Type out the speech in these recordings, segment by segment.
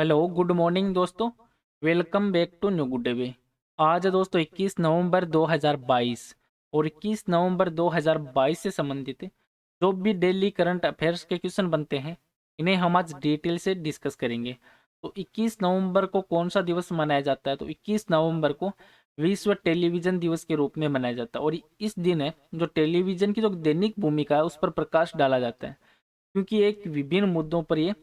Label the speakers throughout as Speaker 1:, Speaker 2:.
Speaker 1: Hello good morning दोस्तों। Welcome back to new good way. आज है दोस्तों 21 नवंबर 2022 और 21 नवंबर 2022 से संबंधित जो भी डेली करंट अफेयर्स के क्वेश्चन बनते हैं इन्हें हम आज डिटेल से डिस्कस करेंगे। तो 21 नवंबर को कौन सा दिवस मनाया जाता है? तो 21 नवंबर को विश्व टेलीविजन दिवस के रूप में मनाया जाता है और इस दिन है जो टेलीविजन की जो दैनिक भूमिका है उस पर प्रकाश डाला जाता है, क्योंकि एक विभिन्न मुद्दों पर ये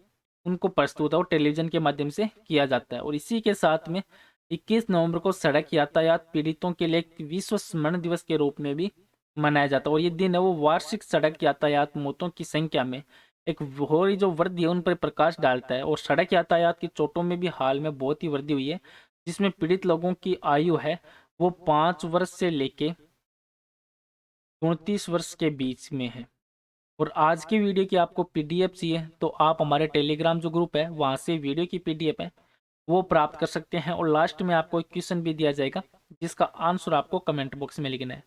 Speaker 1: उनको प्रस्तुत और टेलीविजन के माध्यम से किया जाता है। और इसी के साथ में 21 नवंबर को सड़क यातायात पीड़ितों के लिए एक विश्व स्मरण दिवस के रूप में भी मनाया जाता है और ये दिन है वो वार्षिक सड़क यातायात मौतों की संख्या में एक हो रही जो वृद्धि है उन पर प्रकाश डालता है। और सड़क यातायात की चोटों में भी हाल में बहुत ही वृद्धि हुई है, जिसमें पीड़ित लोगों की आयु है वो 5 वर्ष से लेके 34 वर्ष के बीच में है। और आज की वीडियो की आपको पीडीएफ चाहिए तो आप हमारे टेलीग्राम जो ग्रुप है वहाँ से वीडियो की पीडीएफ है वो प्राप्त कर सकते हैं। और लास्ट में आपको एक क्वेश्चन भी दिया जाएगा जिसका आंसर आपको कमेंट बॉक्स में लिखना है।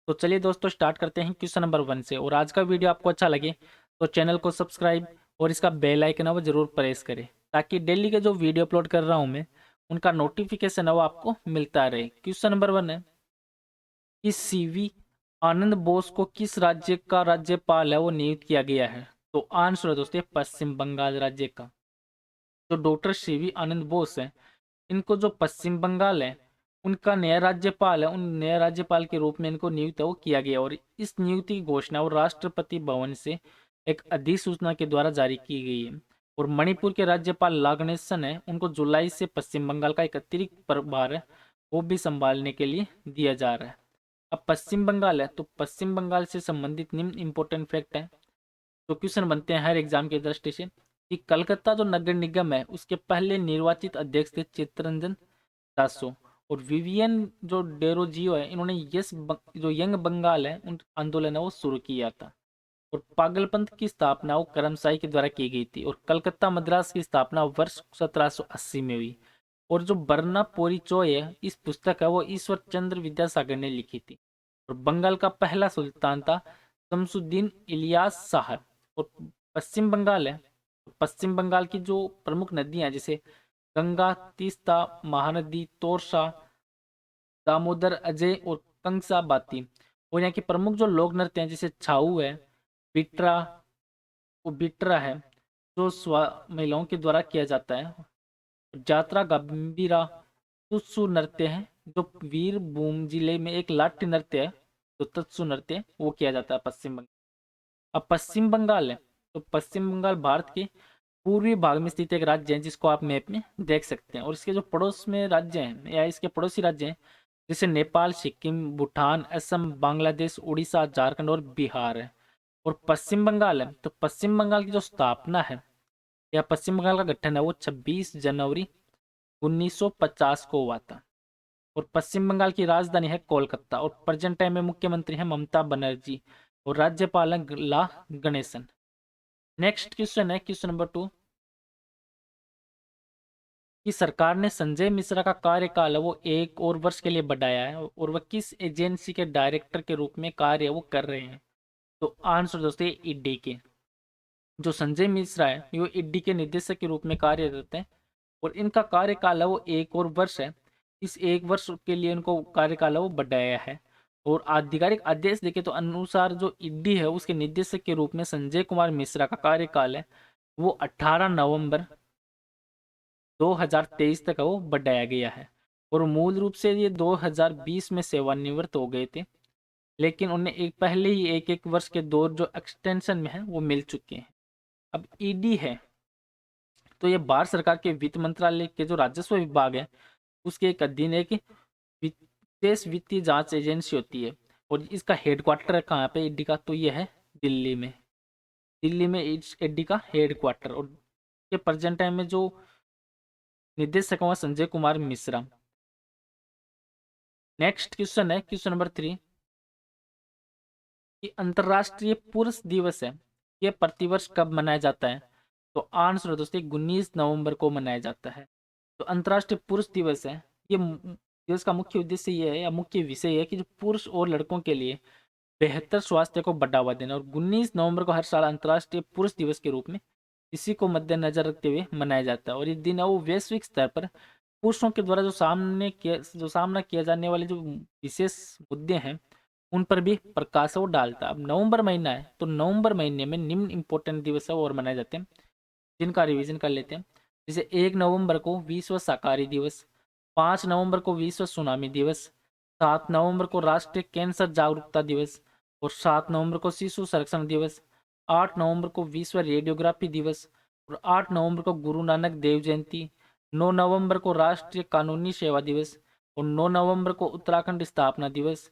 Speaker 1: तो चलिए दोस्तों स्टार्ट करते हैं क्वेश्चन नंबर 1 से। और आज का वीडियो आपको अच्छा लगे तो चैनल को सब्सक्राइब और इसका बेल आइकन है वो जरूर प्रेस करें, ताकि डेली के जो वीडियो अपलोड कर रहा हूँ मैं उनका नोटिफिकेशन है वो आपको मिलता रहे। क्वेश्चन नंबर 1 है कि सीवी आनंद बोस को किस राज्य का राज्यपाल है वो नियुक्त किया गया है? तो आंसर है दोस्तों पश्चिम बंगाल राज्य का। जो डॉक्टर सीवी आनंद बोस है इनको जो पश्चिम बंगाल है उनका नया राज्यपाल है, उन नया राज्यपाल के रूप में इनको नियुक्त वो किया गया। और इस नियुक्ति की घोषणा वो राष्ट्रपति भवन से एक अधिसूचना के द्वारा जारी की गई है। और मणिपुर के राज्यपाल लागनेशन है उनको जुलाई से पश्चिम बंगाल का एक अतिरिक्त प्रभार है वो भी संभालने के लिए दिया जा रहा है। अब पश्चिम बंगाल है तो पश्चिम बंगाल से संबंधित निम्न इंपॉर्टेंट फैक्ट है तो क्वेश्चन बनते हैं हर एग्जाम के दृष्टि से कि कलकत्ता जो नगर निगम है उसके पहले निर्वाचित अध्यक्ष थे चित्तरंजन दासो। और विवियन जो डेरोजियो है इन्होंने जो यंग बंगाल है उन आंदोलन है वो शुरू किया था। और पागलपंथ की स्थापना वो करमसाई के द्वारा की गई थी। और कलकत्ता मद्रास की स्थापना वर्ष 1780 में हुई। और जो बरना पोरिचोय है इस पुस्तक है वो ईश्वर चंद्र विद्यासागर ने लिखी थी। और बंगाल का पहला सुल्तान था शमसुद्दीन इलियास शाह। और पश्चिम बंगाल है पश्चिम बंगाल की जो प्रमुख नदियां जैसे गंगा, तीस्ता, महानदी, तोरसा, दामोदर, अजय और कंसा बाती। और यहाँ के प्रमुख जो लोक नृत्य हैं जैसे छाऊ है, बिट्रा, वो बिट्रा है जो महिलाओं के द्वारा किया जाता है। जात्रा गंभीरा तुत्सु नृत्य है जो वीरभूम जिले में एक लाट्य नृत्य है, जो तत्सु नृत्य है, वो किया जाता है पश्चिम बंगाल। अब पश्चिम बंगाल है तो पश्चिम बंगाल भारत के पूर्वी भाग में स्थित एक राज्य है जिसको आप मैप में देख सकते हैं। और इसके जो पड़ोस में राज्य हैं या इसके पड़ोसी राज्य हैं जैसे नेपाल, सिक्किम, भूटान, असम, बांग्लादेश, उड़ीसा, झारखंड और बिहार है। और पश्चिम बंगाल है तो पश्चिम बंगाल की जो स्थापना है या पश्चिम बंगाल का गठन है वो 26 जनवरी 1950 को हुआ था। और पश्चिम बंगाल की राजधानी है कोलकाता। और प्रेजेंट टाइम में मुख्यमंत्री है ममता बनर्जी और राज्यपाल है ला गणेशन। नेक्स्ट क्वेश्चन है क्वेश्चन नंबर 2 कि सरकार ने संजय मिश्रा का कार्यकाल है वो 1 और वर्ष के लिए बढ़ाया है और वह किस एजेंसी के डायरेक्टर के रूप में कार्य वो कर रहे हैं? तो आंसर दोस्तों ईडी के। जो संजय मिश्रा है वो ईडी के निदेशक के रूप में कार्यरत है और इनका कार्यकाल है वो 1 और वर्ष है। इस 1 वर्ष के लिए इनको कार्यकाल है वो बढ़ाया है। और आधिकारिक आदेश देखे तो अनुसार जो ईडी है उसके निदेशक के रूप में संजय कुमार मिश्रा का कार्यकाल है वो 18 नवंबर 2023 तक वो बढ़ाया गया है। और मूल रूप से ये 2020 में सेवानिवृत्त हो गए थे, लेकिन उन्हें एक पहले ही 1 वर्ष के दौर जो एक्सटेंशन में है वो मिल चुके हैं। अब ईडी है तो ये भारत सरकार के वित्त मंत्रालय के जो राजस्व विभाग है उसके एक अधीन एक विशेष वित्तीय जांच एजेंसी होती है। और इसका हेडक्वार्टर है कहाँ पे ईडी का? तो ये है दिल्ली में। दिल्ली में इस ईडी का हेडक्वार्टर। और ये प्रेजेंट टाइम में जो निदेशक है संजय कुमार मिश्रा। नेक्स्ट क्वेश्चन है क्वेश्चन नंबर 3 कि अंतरराष्ट्रीय पुरुष दिवस है ये प्रतिवर्ष कब मनाया जाता है? तो आंसर है दोस्तों 19 नवंबर को मनाया जाता है। तो अंतर्राष्ट्रीय पुरुष दिवस है ये दिवस का मुख्य उद्देश्य ये है या मुख्य विषय है कि जो पुरुष और लड़कों के लिए बेहतर स्वास्थ्य को बढ़ावा देना। और 19 नवंबर को हर साल अंतर्राष्ट्रीय पुरुष दिवस के रूप में इसी को मद्देनजर रखते हुए मनाया जाता है। और ये दिन है वो वैश्विक स्तर पर पुरुषों के द्वारा जो सामना किया जाने वाले जो विशेष मुद्दे हैं उन पर भी प्रकाश वो डालता है। अब नवंबर महीना है तो नवंबर महीने में निम्न इम्पोर्टेंट दिवस है और मनाए जाते हैं, जिनका रिवीजन कर लेते हैं। जैसे 1 नवंबर को विश्व शाकाहारी दिवस, 5 नवंबर को विश्व सुनामी दिवस, 7 नवंबर को राष्ट्रीय कैंसर जागरूकता दिवस और 7 नवंबर को शिशु संरक्षण दिवस, 8 नवंबर को विश्व रेडियोग्राफी दिवस और 8 नवंबर को गुरु नानक देव जयंती, 9 नवंबर को राष्ट्रीय कानूनी सेवा दिवस और 9 नवंबर को उत्तराखंड स्थापना दिवस,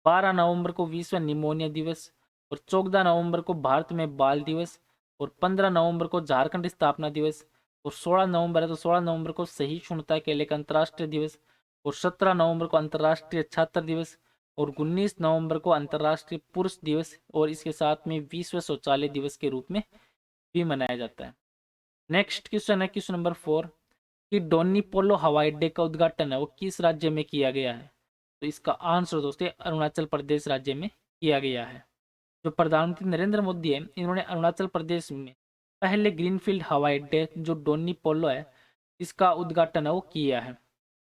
Speaker 1: 12 नवंबर को विश्व निमोनिया दिवस और 14 नवंबर को भारत में बाल दिवस और 15 नवंबर को झारखंड स्थापना दिवस और 16 नवंबर है तो 16 नवंबर को सहिष्णुता के लिए अंतर्राष्ट्रीय दिवस और 17 नवंबर को अंतर्राष्ट्रीय छात्र दिवस और 19 नवंबर को अंतर्राष्ट्रीय पुरुष दिवस और इसके साथ में विश्व शौचालय दिवस के रूप में भी मनाया जाता है। नेक्स्ट क्वेश्चन है क्वेश्चन नंबर 4 कि डोनी पोलो हवाई अड्डे का उद्घाटन है वो किस राज्य में किया गया है? तो इसका आंसर दोस्तों अरुणाचल प्रदेश राज्य में किया गया है। जो प्रधानमंत्री नरेंद्र मोदी है इन्होंने अरुणाचल प्रदेश में पहले ग्रीनफील्ड हवाई अड्डे जो डोनी पोलो है इसका उद्घाटन है वो किया है।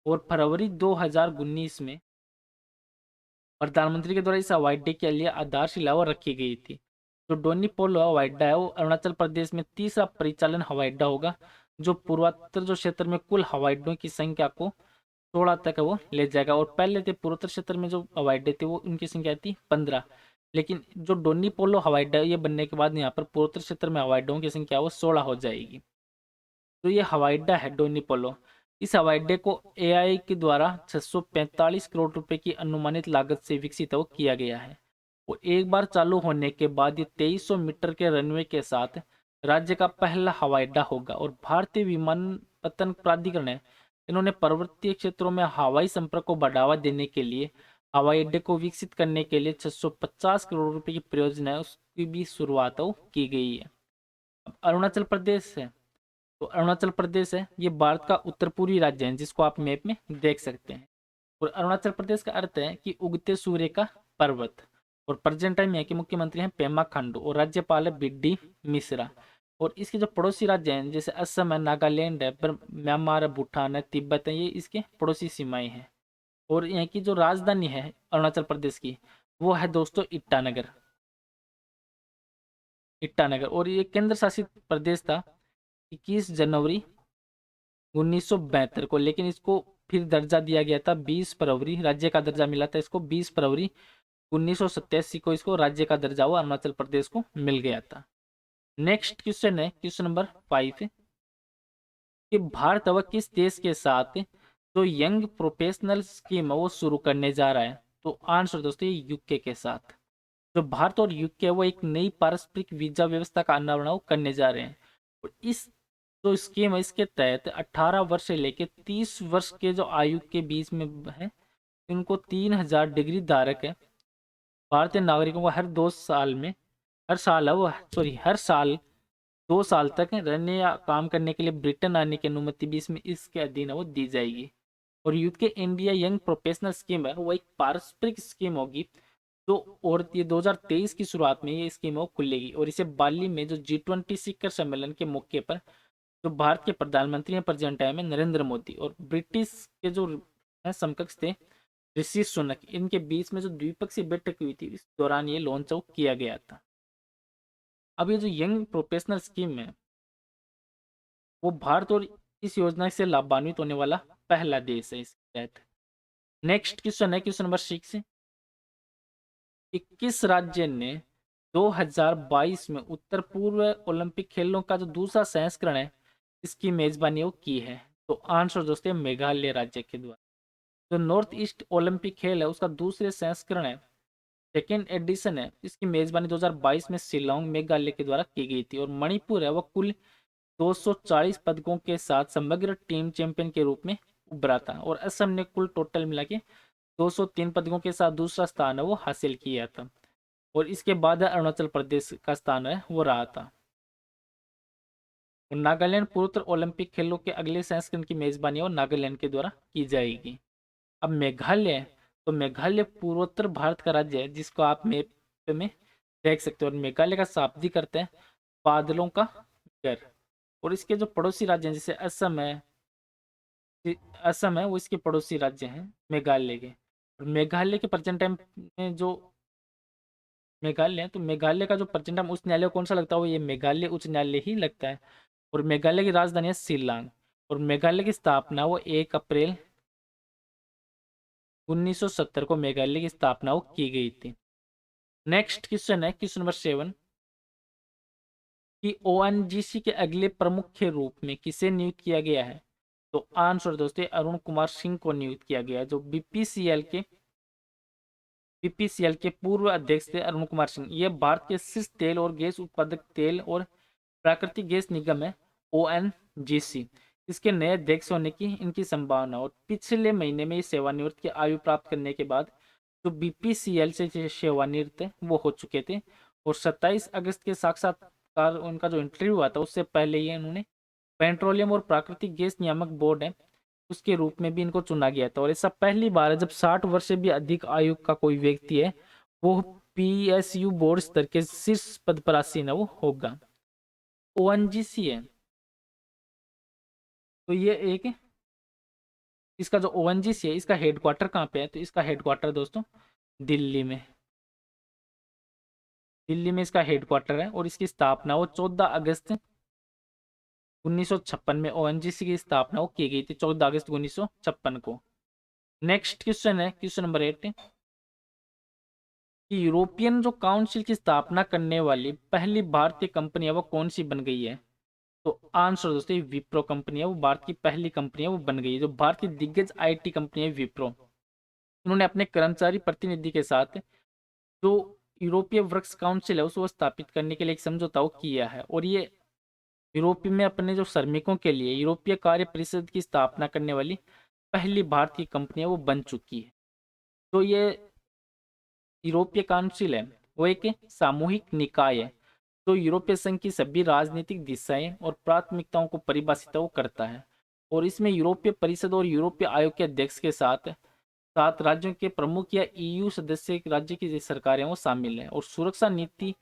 Speaker 1: और फरवरी 2019 में प्रधानमंत्री के द्वारा इस हवाई अड्डे के लिए आधारशिला वो रखी गई थी। जो डोनी पोलो हवाई अड्डा है वो अरुणाचल प्रदेश में तीसरा परिचालन हवाई अड्डा होगा जो पूर्वोत्तर जो क्षेत्र में कुल हवाई अड्डों की संख्या को 16 तक वो ले जाएगा। और पहले थे पूर्वोत्तर क्षेत्र में जो हवाई अड्डे थे वो उनकी संख्या थी 15, लेकिन जो डोनी पोलो हवाई अड्डा ये बनने के बाद यहाँ पर पूर्वोत्तर क्षेत्र में हवाई अड्डों की संख्या वो 16 हो जाएगी। तो ये हवाई अड्डा है डोनी पोलो। इस हवाई अड्डे को एआई के द्वारा 645 करोड़ रुपए की अनुमानित लागत से विकसित हो किया गया है। और एक बार चालू होने के बाद ये 2300 मीटर के रनवे के साथ राज्य का पहला हवाई अड्डा होगा। और भारतीय विमानपत्तन प्राधिकरण है इन्होंने पर्वतीय क्षेत्रों में हवाई संपर्क को बढ़ावा देने के लिए हवाई अड्डे को विकसित करने के लिए 650 करोड़ रुपए की परियोजना है उसकी भी शुरुआत की गई है। अब अरुणाचल प्रदेश है तो अरुणाचल प्रदेश है ये भारत का उत्तर पूर्वी राज्य है जिसको आप मैप में देख सकते हैं। और अरुणाचल प्रदेश का अर्थ है कि उगते सूर्य का पर्वत। और प्रेजेंट टाइम यहाँ के मुख्यमंत्री हैं पेमा खांडू और राज्यपाल है बिड्डी मिश्रा। और इसके जो पड़ोसी राज्य हैं जैसे असम है, नागालैंड है, म्यांमार है, भूटान है, तिब्बत है, ये इसके पड़ोसी सीमाएं हैं। और यहाँ की जो राजधानी है अरुणाचल प्रदेश की वो है दोस्तों ईटानगर। ईटानगर। और ये केंद्र शासित प्रदेश था 21 जनवरी 1972 को, लेकिन इसको फिर दर्जा दिया गया था 20 फरवरी, राज्य का दर्जा मिला था इसको 20 फरवरी 1987 को इसको राज्य का दर्जा हुआ अरुणाचल प्रदेश को मिल गया था। नेक्स्ट क्वेश्चन है क्वेश्चन नंबर 5 कि भारत अब किस देश के साथ जो यंग प्रोफेशनल स्कीम है वो शुरू करने जा रहा है? तो आंसर दोस्तों यूके के साथ। जो भारत और यूके वो एक नई पारस्परिक वीजा व्यवस्था का अनावरण करने जा रहे हैं। और इस जो स्कीम है इसके तहत 18 वर्ष से लेकर 30 वर्ष के जो आयु के बीच में है इनको 3000 डिग्री धारक है भारतीय नागरिकों को हर साल 2 साल तक रहने या काम करने के लिए ब्रिटेन आने की अनुमति भी इसमें इसके अधीन वो दी जाएगी। और UK India young professional scheme है वो एक पारस्परिक स्कीम होगी तो और ये 2023 की शुरुआत में ये स्कीम वो खुलेगी। और इसे बाली में जो G20 शिखर सम्मेलन के मौके पर जो भारत के प्रधानमंत्री हैं प्रेजेंट टाइम में नरेंद्र मोदी और ब्रिटिश के जो समकक्ष थे ऋषि सुनक इनके बीच में जो द्विपक्षीय बैठक हुई थी इस दौरान ये लॉन्च किया गया था। अब ये जो यंग प्रोफेशनल स्कीम है वो भारत और इस योजना से लाभान्वित होने वाला पहला देश है इसके तहत। नेक्स्ट क्वेश्चन है क्वेश्चन नंबर 6 कि किस राज्य ने 2022 में उत्तर पूर्व ओलंपिक खेलों का जो दूसरा संस्करण है इसकी मेजबानी वो की है? तो आंसर दोस्तों मेघालय राज्य के द्वारा। जो नॉर्थ ईस्ट ओलंपिक खेल है उसका दूसरे संस्करण है सेकेंड एडिशन है इसकी मेजबानी 2022 में शिलोंग मेघालय के द्वारा की गई थी। और मणिपुर है वह कुल 240 पदकों के साथ समग्र टीम चैंपियन के रूप में उभरा था। और असम ने कुल टोटल मिला के 203 पदकों के साथ दूसरा स्थान है वो हासिल किया था। और इसके बाद अरुणाचल प्रदेश का स्थान है वो रहा था। और नागालैंड पूर्वोत्तर ओलंपिक खेलों के अगले संस्करण की मेजबानी और नागालैंड के द्वारा की जाएगी। अब मेघालय तो मेघालय पूर्वोत्तर भारत का राज्य है जिसको आप मैप में देख सकते हो। और मेघालय का शाब्दिक अर्थ है बादलों का घर। और इसके जो पड़ोसी राज्य हैं जैसे असम है वो इसके पड़ोसी राज्य हैं मेघालय के। और मेघालय के प्रेजेंट टाइम में जो मेघालय है, तो मेघालय का जो प्रेजेंट टाइम उच्च न्यायालय कौन सा लगता है, वो ये मेघालय उच्च न्यायालय ही लगता है। और मेघालय की राजधानी है शिल्लांग। और मेघालय की स्थापना वो 1 अप्रैल 1970 को मेघालय की स्थापना वो की गई थी। नेक्स्ट क्वेश्चन है क्वेश्चन नंबर 7 कि ओएनजीसी के अगले प्रमुख के रूप में किसे नियुक्त किया गया है। तो आंसर दोस्तों अरुण कुमार सिंह को नियुक्त किया गया है, जो बीपीसीएल के पूर्व अध्यक्ष थे अरुण कुमार सिंह। ये भारत के शीर्ष तेल और गैस उत्पादक तेल और प्राकृतिक गैस निगम है ओएनजीसी, इसके नए अध्यक्ष होने की इनकी संभावना। और पिछले महीने में सेवानिवृत्त की आयु प्राप्त करने के बाद जो बीपीसीएल से सेवानिवृत्त है वो हो चुके थे। और 27 अगस्त के साक्षात्कार उनका जो इंटरव्यू हुआ था उससे पहले ही उन्होंने पेट्रोलियम और प्राकृतिक गैस नियामक बोर्ड है उसके रूप में भी इनको चुना गया था। और ऐसा पहली बार है जब 60 वर्ष से भी अधिक आयु का कोई व्यक्ति है वो पीएसयू बोर्ड स्तर के शीर्ष पद पर आसीन है वो होगा। ओएनजीसी है तो ये एक इसका जो ओएनजीसी है इसका हेडक्वार्टर कहाँ पे है, तो इसका हेडक्वार्टर दोस्तों दिल्ली में। दिल्ली में इसका हेडक्वार्टर है और इसकी स्थापना वो 14 अगस्त 1956 में ओएनजीसी की स्थापना वो की गई थी 14 अगस्त 1956 को। नेक्स्ट क्वेश्चन है क्वेश्चन नंबर 8 कि यूरोपियन जो काउंसिल की स्थापना करने वाली पहली भारतीय कंपनी है वो कौन सी बन गई है। तो आंसर दोस्तों विप्रो कंपनी है, वो भारत की पहली कंपनी है वो बन गई है। जो भारत की दिग्गज आईटी कंपनी है विप्रो, उन्होंने अपने कर्मचारी प्रतिनिधि के साथ जो यूरोपीय वर्क्स काउंसिल है उसको स्थापित करने के लिए एक समझौता वो किया है। और ये यूरोप में अपने जो श्रमिकों के लिए यूरोपीय कार्य परिषद की स्थापना करने वाली पहली भारतीय कंपनी है वो बन चुकी है। तो ये यूरोपीय काउंसिल है वो एक सामूहिक निकाय है जो यूरोपीय संघ की सभी राजनीतिक दिशाएं और प्राथमिकताओं को परिभाषित वो करता है। और इसमें यूरोपीय परिषद और यूरोपीय आयोग के अध्यक्ष के साथ सात राज्यों के प्रमुख या ईयू सदस्य राज्य की जो सरकारें वो शामिल हैं। और सुरक्षा नीति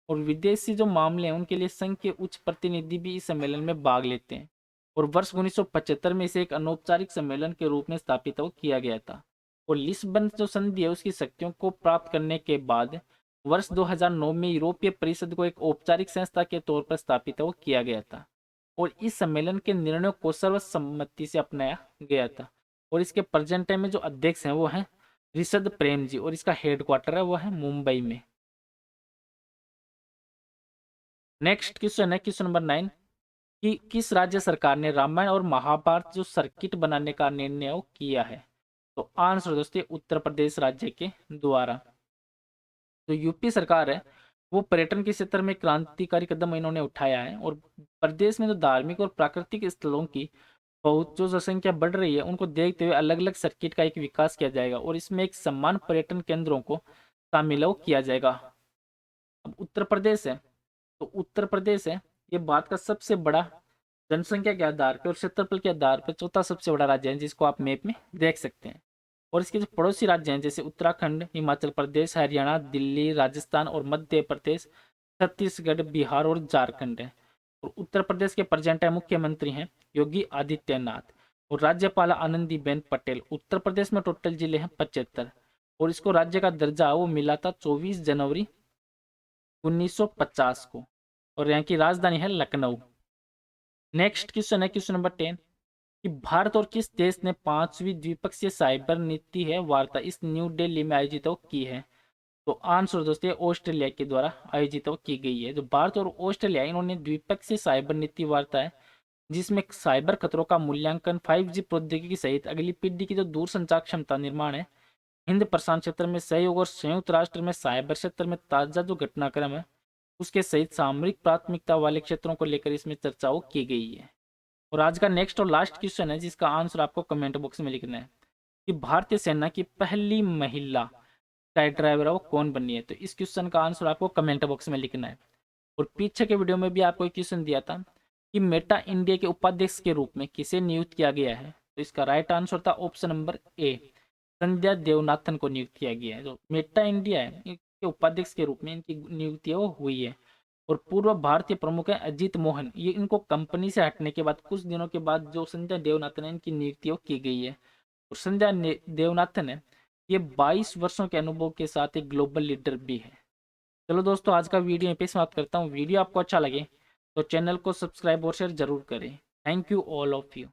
Speaker 1: और विदेशी जो मामले हैं उनके लिए संघ के उच्च प्रतिनिधि भी इस सम्मेलन में भाग लेते हैं। और वर्ष 1975 में इसे एक अनौपचारिक सम्मेलन के रूप में स्थापित वो किया गया था। और लिस्बन जो संधि है उसकी शक्तियों को प्राप्त करने के बाद वर्ष 2009 में यूरोपीय परिषद को एक औपचारिक संस्था के तौर पर स्थापित वो किया गया था। और इस सम्मेलन के निर्णयों को सर्वसम्मति से अपनाया गया था। और इसके प्रेजेंट टाइम में जो अध्यक्ष हैं वो हैं ऋषद प्रेम जी, और इसका हेडक्वार्टर है वो है मुंबई में। नेक्स्ट क्वेश्चन है क्वेश्चन नंबर 9 कि किस राज्य सरकार ने रामायण और महाभारत जो सर्किट बनाने का निर्णय वो किया है। तो आंसर दोस्तों उत्तर प्रदेश राज्य के द्वारा। जो यूपी सरकार है वो पर्यटन के क्षेत्र में क्रांतिकारी कदम इन्होंने उठाया है। और प्रदेश में जो धार्मिक और प्राकृतिक स्थलों की बहुत जो जनसंख्या बढ़ रही है उनको देखते हुए अलग अलग सर्किट का एक विकास किया जाएगा। और इसमें एक समान पर्यटन केंद्रों को शामिल किया जाएगा। अब उत्तर प्रदेश है तो उत्तर प्रदेश है ये भारत का सबसे बड़ा जनसंख्या के आधार पर और क्षेत्रफल के आधार पर चौथा सबसे बड़ा राज्य है जिसको आप मैप में देख सकते हैं। और इसके जो पड़ोसी राज्य हैं जैसे उत्तराखंड, हिमाचल प्रदेश, हरियाणा, दिल्ली, राजस्थान और मध्य प्रदेश, छत्तीसगढ़, बिहार और झारखंड है। और उत्तर प्रदेश के प्रेजेंट मुख्यमंत्री हैं योगी आदित्यनाथ और राज्यपाल आनंदीबेन पटेल। उत्तर प्रदेश में टोटल जिले हैं 75 और इसको राज्य का दर्जा वो मिला था 24 जनवरी 1950 को। और यहाँ की राजधानी है लखनऊ। नेक्स्ट क्वेश्चन है क्वेश्चन नंबर 10 कि भारत और किस देश ने 5वीं द्विपक्षीय साइबर नीति है वार्ता इस न्यू दिल्ली में आयोजित की है। तो आंसर दोस्तों ऑस्ट्रेलिया के द्वारा आयोजित की गई है। जो भारत और ऑस्ट्रेलिया इन्होंने द्विपक्षीय साइबर नीति वार्ता है जिसमें साइबर खतरों का मूल्यांकन 5G प्रौद्योगिकी सहित अगली पीढ़ी की जो दूरसंचार क्षमता निर्माण है, हिंद प्रशांत क्षेत्र में सहयोग और संयुक्त राष्ट्र में साइबर क्षेत्र में ताजा जो घटनाक्रम है उसके सहित सामरिक प्राथमिकता वाले क्षेत्रों को लेकर इसमें चर्चाओं की गई है। और आज का नेक्स्ट और लास्ट क्वेश्चन है जिसका आंसर आपको कमेंट बॉक्स में लिखना है कि भारतीय सेना की पहली महिला फ्लाइट ड्राइवर है वो कौन बनी है। तो इस क्वेश्चन का आंसर आपको कमेंट बॉक्स में लिखना है। और पीछे के वीडियो में भी आपको एक क्वेश्चन दिया था कि मेटा इंडिया के उपाध्यक्ष के रूप में किसे नियुक्त किया गया है। तो इसका राइट आंसर था ऑप्शन नंबर ए, संध्या देवनाथन को नियुक्त किया गया है। जो मेटा इंडिया है इसके उपाध्यक्ष के रूप में इनकी नियुक्ति वो हुई है। और पूर्व भारतीय प्रमुख हैं अजीत मोहन। ये इनको कंपनी से हटने के बाद कुछ दिनों के बाद जो संजय देवनाथन है इनकी नियुक्ति की गई है। और संजय देवनाथन है ये 22 वर्षों के अनुभव के साथ एक ग्लोबल लीडर भी है। चलो दोस्तों, आज का वीडियो यहीं पे समाप्त करता हूँ। वीडियो आपको अच्छा लगे तो चैनल को सब्सक्राइब और शेयर जरूर करें। Thank you all of you.